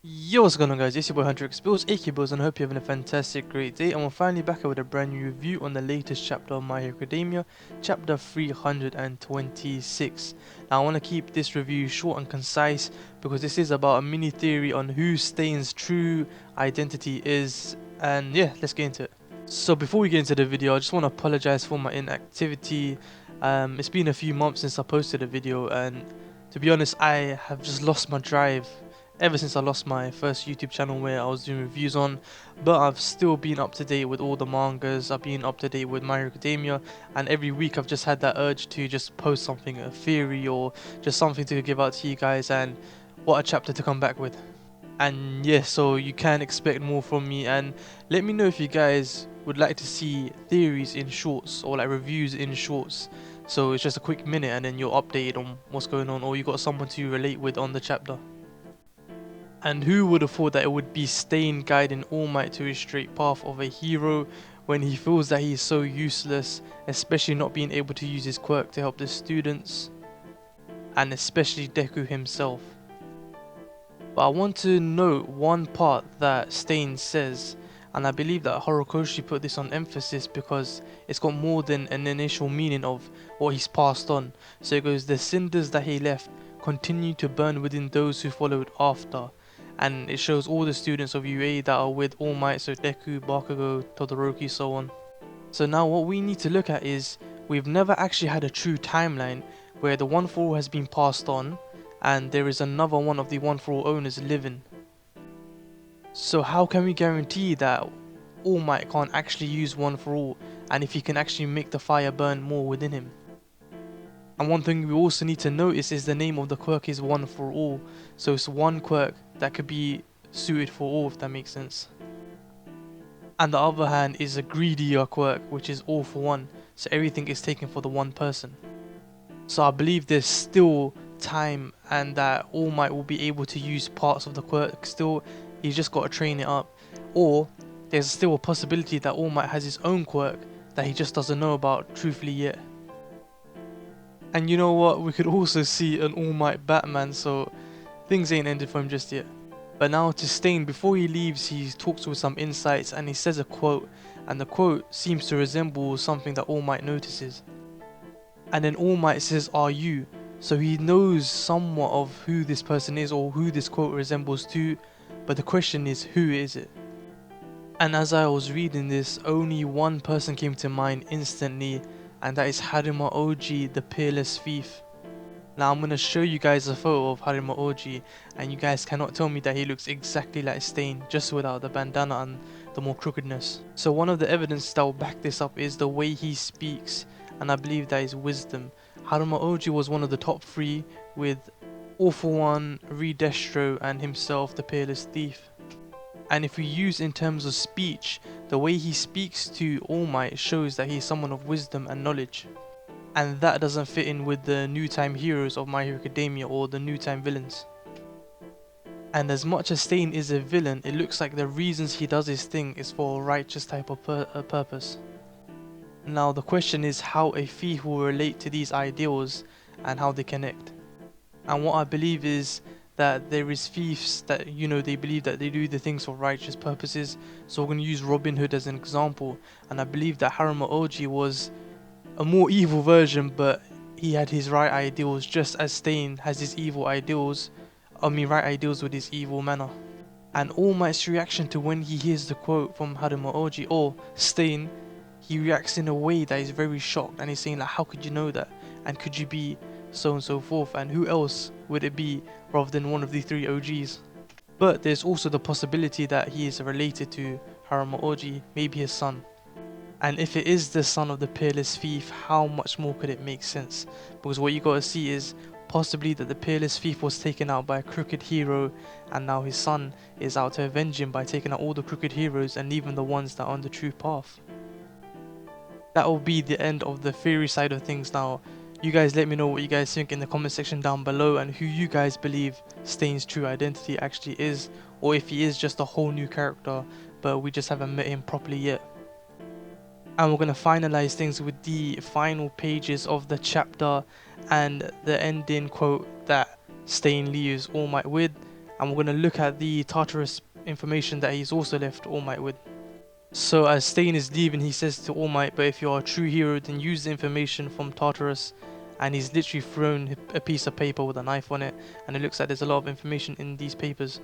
Yo, what's going on guys, it's your boy Hunter Bills, aka Bills, and I hope you're having a fantastic great day, and we're finally back here with a brand new review on the latest chapter of My Hero Academia, chapter 326. Now I want to keep this review short and concise because this is about a mini theory on who Stain's true identity is, and yeah, let's get into it. So before we get into the video, I just want to apologize for my inactivity. It's been a few months since I posted a video, and to be honest, I have just lost my drive ever since I lost my first YouTube channel where I was doing reviews on, but I've still been up to date with all the mangas, I've been up to date with My Hero Academia, and every week I've just had that urge to just post something, a theory or just something to give out to you guys, and what a chapter to come back with. And yeah, so you can expect more from me, and let me know if you guys would like to see theories in shorts or like reviews in shorts. So it's just a quick minute and then you're updated on what's going on, or you got someone to relate with on the chapter. And who would have thought that it would be Stain guiding All Might to his straight path of a hero when he feels that he is so useless, especially not being able to use his quirk to help the students, and especially Deku himself. But I want to note one part that Stain says, and I believe that Horikoshi put this on emphasis because it's got more than an initial meaning of what he's passed on. So it goes, the cinders that he left continue to burn within those who followed after. And it shows all the students of UA that are with All Might, so Deku, Bakugo, Todoroki, so on. So now what we need to look at is, we've never actually had a true timeline where the One For All has been passed on and there is another one of the One For All owners living. So how can we guarantee that All Might can't actually use One For All, and if he can actually make the fire burn more within him? And one thing we also need to notice is the name of the quirk is One For All, so it's one quirk that could be suited for all, if that makes sense. And the other hand is a greedier quirk, which is All For One, so everything is taken for the one person. So I believe there's still time and that All Might will be able to use parts of the quirk still, he's just got to train it up. Or there's still a possibility that All Might has his own quirk that he just doesn't know about truthfully yet. And you know what, we could also see an All Might Batman, so things ain't ended for him just yet. But now to Stain, before he leaves, he talks with some insights and he says a quote, and the quote seems to resemble something that All Might notices. And then All Might says, "Are you?" So he knows somewhat of who this person is or who this quote resembles to, but the question is, who is it? And as I was reading this, only one person came to mind instantly, and that is Harima Oji, the Peerless Thief. Now I'm going to show you guys a photo of Harima Oji, and you guys cannot tell me that he looks exactly like Stain, just without the bandana and the more crookedness. So one of the evidence that will back this up is the way he speaks, and I believe that is wisdom. Harima Oji was one of the top 3 with All For One, Redestro, and himself, the Peerless Thief. And if we use in terms of speech, the way he speaks to All Might shows that he is someone of wisdom and knowledge. And that doesn't fit in with the new time heroes of My Hero Academia or the new time villains. And as much as Stain is a villain, it looks like the reasons he does his thing is for a righteous type of purpose. Now the question is how a thief will relate to these ideals and how they connect. And what I believe is that there is thieves that, they believe that they do the things for righteous purposes. So we're going to use Robin Hood as an example, and I believe that Harima Oji was a more evil version, but he had his right ideals just as Stain has his evil ideals, right ideals with his evil manner. And All Might's reaction to when he hears the quote from Harima Oji or Stain, he reacts in a way that is very shocked, and he's saying like, how could you know that, and could you be so and so forth, and who else would it be rather than one of the 3 OGs? But there's also the possibility that he is related to Harima Oji, maybe his son. And if it is the son of the Peerless Thief, how much more could it make sense? Because what you gotta see is possibly that the Peerless Thief was taken out by a crooked hero, and now his son is out to avenge him by taking out all the crooked heroes and leaving the ones that are on the true path. That will be the end of the theory side of things. Now you guys let me know what you guys think in the comment section down below, and who you guys believe Stain's true identity actually is, or if he is just a whole new character but we just haven't met him properly yet. And we're going to finalize things with the final pages of the chapter and the ending quote that Stain leaves All Might with, and we're going to look at the Tartarus information that he's also left All Might with. So as Stain is leaving, he says to All Might, but if you are a true hero, then use the information from Tartarus. And he's literally thrown a piece of paper with a knife on it, and it looks like there's a lot of information in these papers.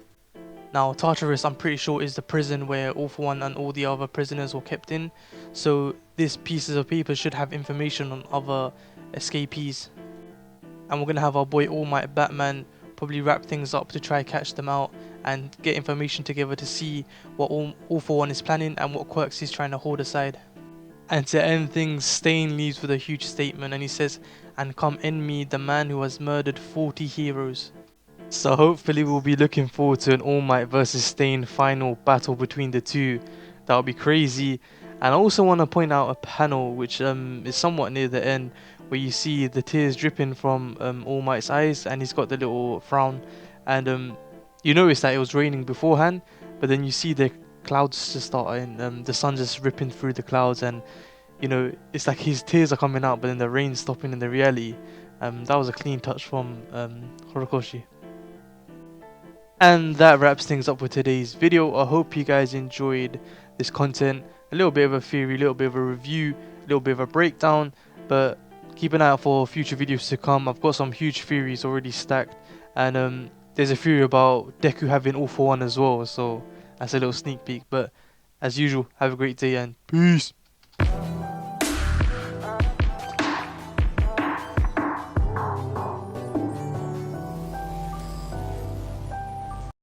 Now Tartarus, I'm pretty sure, is the prison where All For One and all the other prisoners were kept in. So these pieces of paper should have information on other escapees. And we're going to have our boy All Might Batman probably wrap things up to try catch them out and get information together to see what All For One is planning and what quirks he's trying to hold aside. And to end things, Stain leaves with a huge statement and he says, "And come end me, the man who has murdered 40 heroes." So hopefully we'll be looking forward to an All Might versus Stain final battle between the two. That would be crazy. And I also want to point out a panel which is somewhat near the end, where you see the tears dripping from All Might's eyes, and he's got the little frown. And you notice that it was raining beforehand, but then you see the clouds just starting, the sun just ripping through the clouds, and you know, it's like his tears are coming out, but then the rain's stopping in the reality. That was a clean touch from Horikoshi. And that wraps things up with today's video. I hope you guys enjoyed this content. A little bit of a theory, a little bit of a review, a little bit of a breakdown, but keep an eye out for future videos to come. I've got some huge theories already stacked, and there's a theory about Deku having All For One as well, so that's a little sneak peek. But as usual, have a great day and peace.